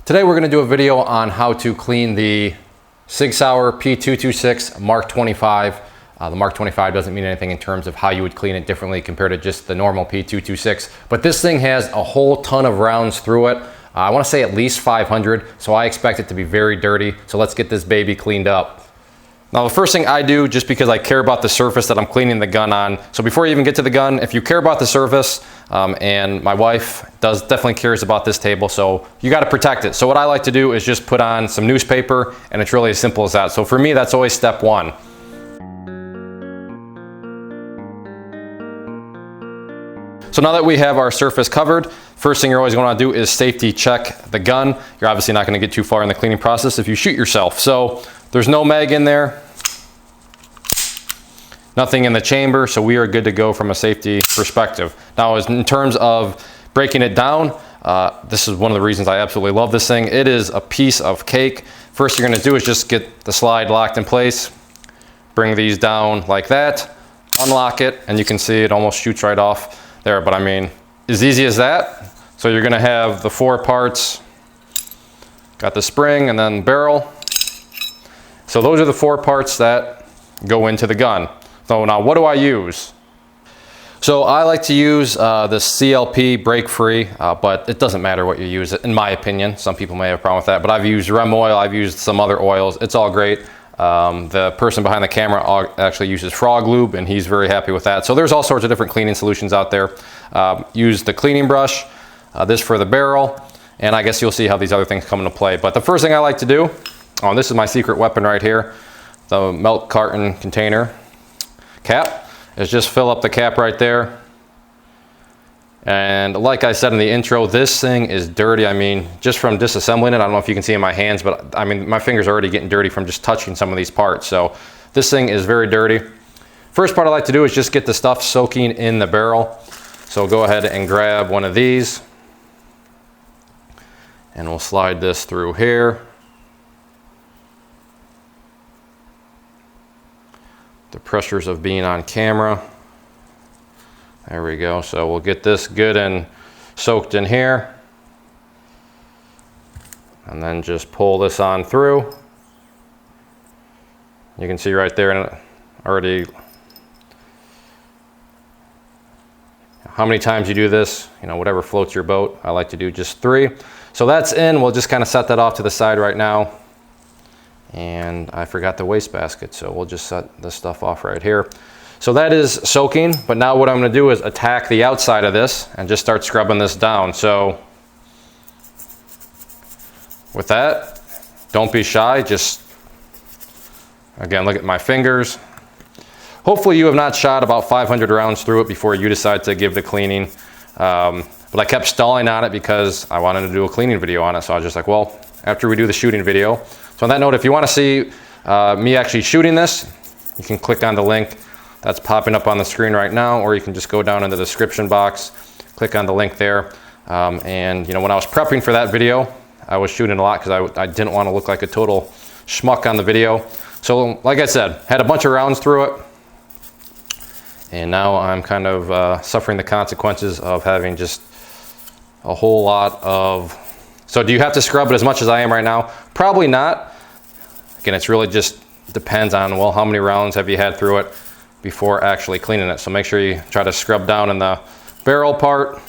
Today we're going to do a video on how to clean the Sig Sauer P226 Mark 25. The Mark 25 doesn't mean anything in terms of how you would clean it differently compared to just the normal P226, but this thing has a whole ton of rounds through it. I want to say at least 500, so I expect it to be very dirty. So let's get this baby cleaned up. Now the first thing I do, just because I care about the surface that I'm cleaning the gun on, so before you even get to the gun, if you care about the surface, and my wife definitely cares about this table, so you got to protect it. So what I like to do is just put on some newspaper, and it's really as simple as that. So for me, that's always step one. So now that we have our surface covered, first thing you're always going to do is safety check the gun. You're obviously not going to get too far in the cleaning process if you shoot yourself. So there's no mag in there, nothing in the chamber, so we are good to go from a safety perspective. Now, in terms of breaking it down, this is one of the reasons I absolutely love this thing. It is a piece of cake. First you're going to do is just get the slide locked in place, bring these down like that, unlock it, and you can see it almost shoots right off there, but I mean, as easy as that. So you're going to have the four parts, got the spring and then barrel. So those are the four parts that go into the gun. So now what do I use? So I like to use the CLP break free, but it doesn't matter what you use, in my opinion. Some people may have a problem with that, but I've used Rem oil, I've used some other oils. It's all great. The person behind the camera actually uses frog lube, and he's very happy with that. So there's all sorts of different cleaning solutions out there. Use the cleaning brush, this for the barrel, and I guess you'll see how these other things come into play. But the first thing I like to do, this is my secret weapon right here, the milk carton container cap, is just fill up the cap right there. And like I said in the intro, this thing is dirty. I mean, just from disassembling it, I don't know if you can see in my hands, but I mean, my fingers are already getting dirty from just touching some of these parts. So this thing is very dirty. First part I like to do is just get the stuff soaking in the barrel. So go ahead and grab one of these, and we'll slide this through here. The pressures of being on camera. There we go. So we'll get this good and soaked in here, and then just pull this on through. You can see right there, and already how many times you do this, you know, whatever floats your boat. I like to do just 3. So that's in. We'll just kind of set that off to the side right now. And I forgot the wastebasket, so we'll just set this stuff off right here. So that is soaking, but now what I'm going to do is attack the outside of this and just start scrubbing this down. So with that, don't be shy. Just, again, look at my fingers. Hopefully you have not shot about 500 rounds through it before you decide to give the cleaning. But I kept stalling on it because I wanted to do a cleaning video on it. So I was just like, well, after we do the shooting video. So on that note, if you want to see me actually shooting this, you can click on the link that's popping up on the screen right now, or you can just go down in the description box, click on the link there. And you know, when I was prepping for that video, I was shooting a lot because I didn't want to look like a total schmuck on the video. So like I said, had a bunch of rounds through it, and now I'm kind of suffering the consequences of having just a whole lot of. So do you have to scrub it as much as I am right now? Probably not. Again, it's really just depends on, well, how many rounds have you had through it before actually cleaning it. So make sure you try to scrub down in the barrel part.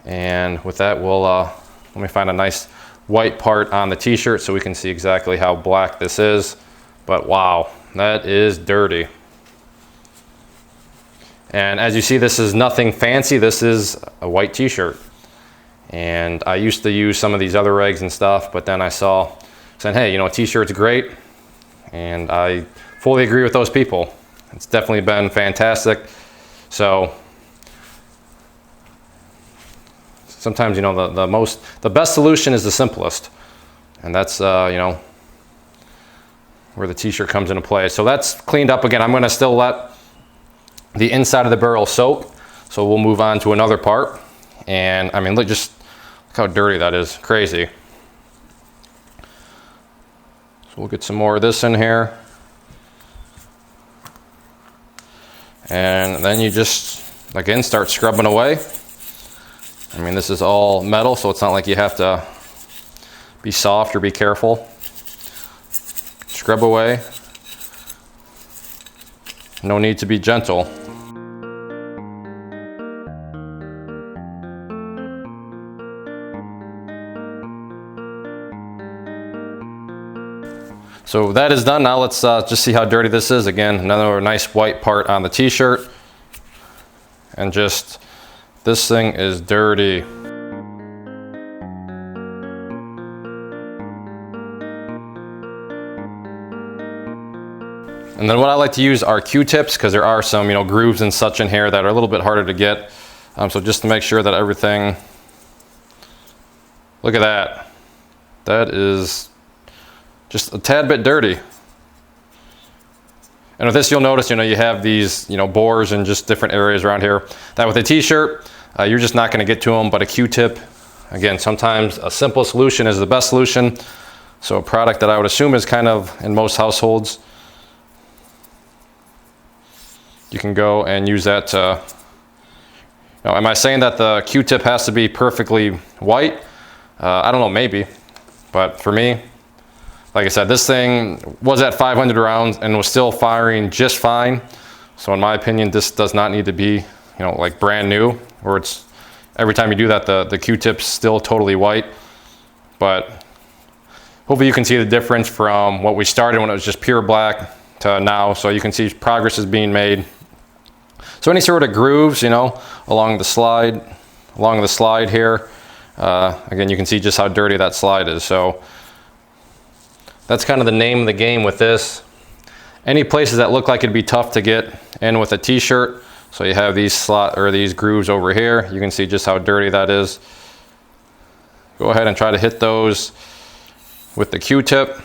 And with that, we'll let me find a nice white part on the t-shirt so we can see exactly how black this is. But wow, that is dirty. And as you see, this is nothing fancy. This is a white t-shirt. And I used to use some of these other rags and stuff, but then I saw, saying, hey, you know, a t-shirt's great. And I fully agree with those people. It's definitely been fantastic. So sometimes, you know, the best solution is the simplest. And that's, you know, where the t-shirt comes into play. So that's cleaned up. Again, I'm going to still let the inside of the barrel soak. So we'll move on to another part. And I mean, look how dirty that is. Crazy. So we'll get some more of this in here. And then you just, again, start scrubbing away. I mean, this is all metal, so it's not like you have to be soft or be careful. Scrub away. No need to be gentle. So that is done. Now let's just see how dirty this is. Again, another nice white part on the t-shirt. And just, this thing is dirty. And then what I like to use are Q-tips, because there are some, grooves and such in here that are a little bit harder to get. So just to make sure that everything, look at that. That is just a tad bit dirty. And with this, you'll notice, you have these, bores in just different areas around here. That with a t-shirt, you're just not going to get to them, but a Q-tip, again, sometimes a simple solution is the best solution. So a product that I would assume is kind of in most households. You can go and use that to, am I saying that the Q-tip has to be perfectly white? I don't know, maybe. But for me, like I said, this thing was at 500 rounds and was still firing just fine. So in my opinion, this does not need to be, like brand new, where it's, every time you do that, the Q-tip's still totally white. But hopefully you can see the difference from what we started when it was just pure black to now. So you can see progress is being made. So any sort of grooves, along the slide here, again, you can see just how dirty that slide is. So that's kind of the name of the game with this. Any places that look like it'd be tough to get in with a t-shirt, so you have these these grooves over here. You can see just how dirty that is. Go ahead and try to hit those with the Q-tip.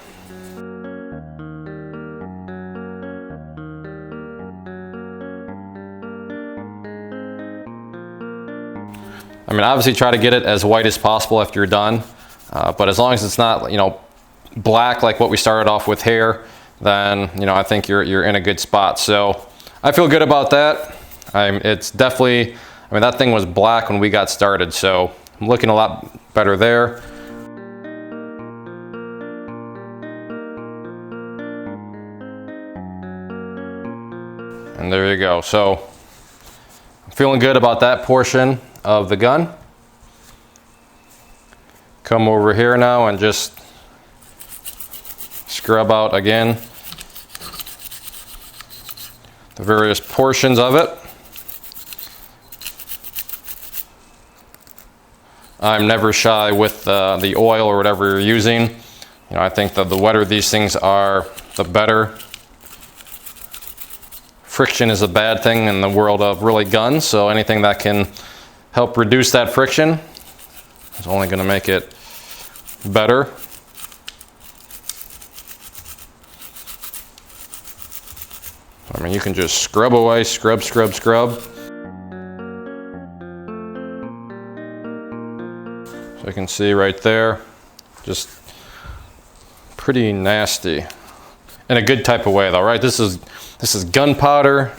I mean, obviously try to get it as white as possible after you're done, but as long as it's not, black like what we started off with here, then I think you're in a good spot. So I feel good about that. It's definitely, that thing was black when we got started, so I'm looking a lot better there. And there you go. So I'm feeling good about that portion of the gun. Come over here now and just scrub out again the various portions of it. I'm never shy with the oil or whatever you're using. I think that the wetter these things are, the better. Friction is a bad thing in the world of really guns, so anything that can help reduce that friction is only going to make it better. You can just scrub away, scrub. So you can see right there, just pretty nasty. In a good type of way though, right? This is gunpowder.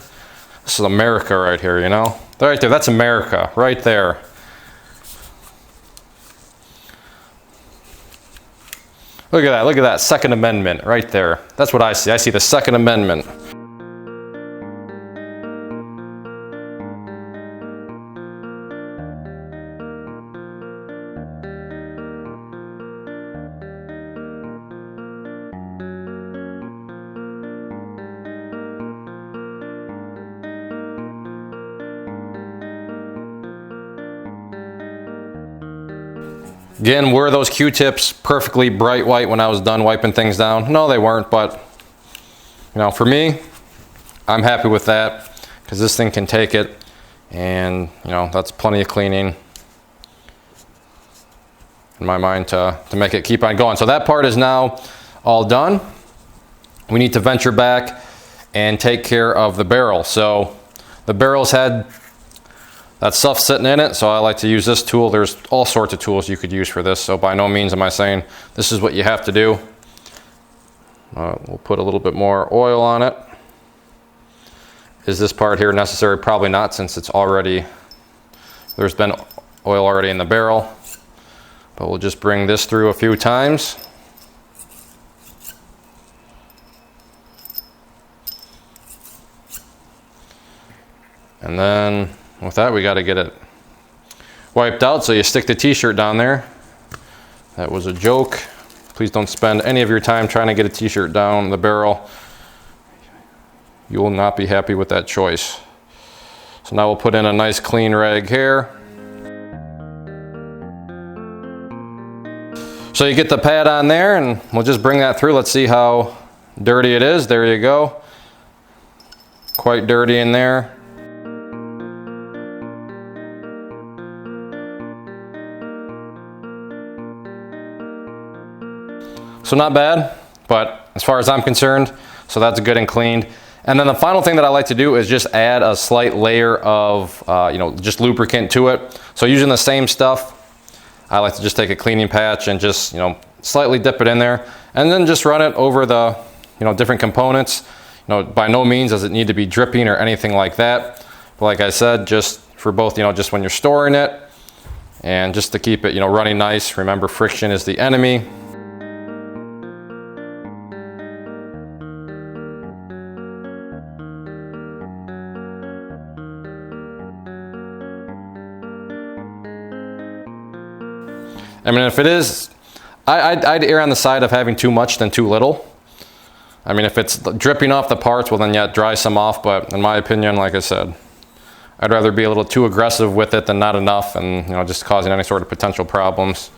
This is America right here, Right there, that's America, right there. Look at that Second Amendment right there. That's what I see. I see the Second Amendment. Again, were those Q-tips perfectly bright white when I was done wiping things down? No, they weren't, but for me, I'm happy with that because this thing can take it, and that's plenty of cleaning in my mind to make it keep on going. So that part is now all done. We need to venture back and take care of the barrel. So the barrel's had that stuff sitting in it, so I like to use this tool. There's all sorts of tools you could use for this, so by no means am I saying this is what you have to do. We'll put a little bit more oil on it. Is this part here necessary? Probably not, since it's already, there's been oil already in the barrel, but we'll just bring this through a few times. And then with that, we got to get it wiped out, so you stick the t-shirt down there. That was a joke. Please don't spend any of your time trying to get a t-shirt down the barrel. You will not be happy with that choice. So now we'll put in a nice clean rag here. So you get the pad on there, and we'll just bring that through. Let's see how dirty it is. There you go. Quite dirty in there. So not bad, but as far as I'm concerned, so that's good and cleaned. And then the final thing that I like to do is just add a slight layer of, just lubricant to it. So using the same stuff, I like to just take a cleaning patch and just, slightly dip it in there, and then just run it over the, different components. By no means does it need to be dripping or anything like that. But like I said, just for both, just when you're storing it and just to keep it, running nice. Remember, friction is the enemy. I mean, if it is, I'd err on the side of having too much than too little. I mean, if it's dripping off the parts, well then yeah, dry some off, but in my opinion, like I said, I'd rather be a little too aggressive with it than not enough, and just causing any sort of potential problems.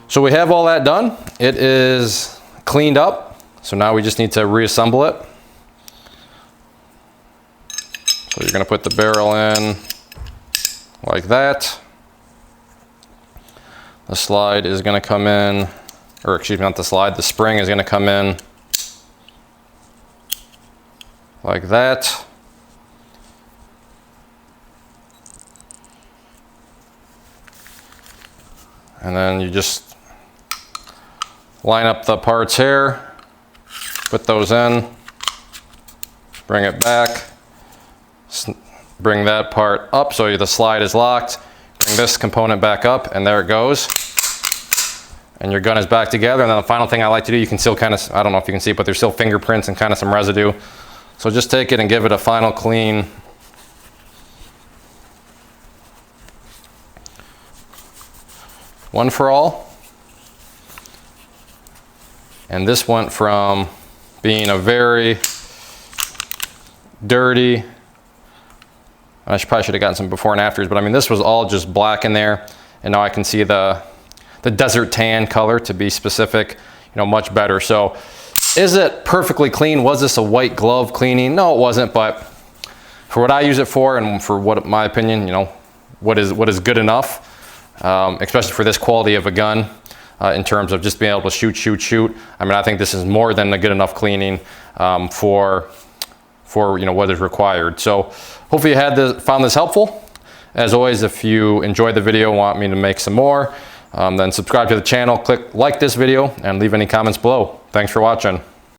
So we have all that done. It is cleaned up. So now we just need to reassemble it. So you're going to put the barrel in like that. The slide is going to come in, or excuse me, not the slide, the spring is going to come in like that. And then you just line up the parts here. Put those in, bring it back, bring that part up so the slide is locked, bring this component back up, and there it goes. And your gun is back together. And then the final thing I like to do, you can still kind of, I don't know if you can see, but there's still fingerprints and kind of some residue. So just take it and give it a final clean. One for all. And this went from being a very dirty, I probably should have gotten some before and afters, but I mean, this was all just black in there, and now I can see the desert tan color, to be specific, much better. So is it perfectly clean? Was this a white glove cleaning? No, it wasn't, but for what I use it for, and for what, my opinion, what is good enough, especially for this quality of a gun, in terms of just being able to shoot. I mean, I think this is more than a good enough cleaning for what is required. So hopefully you found this helpful. As always, if you enjoyed the video and want me to make some more, then subscribe to the channel, click like this video, and leave any comments below. Thanks for watching.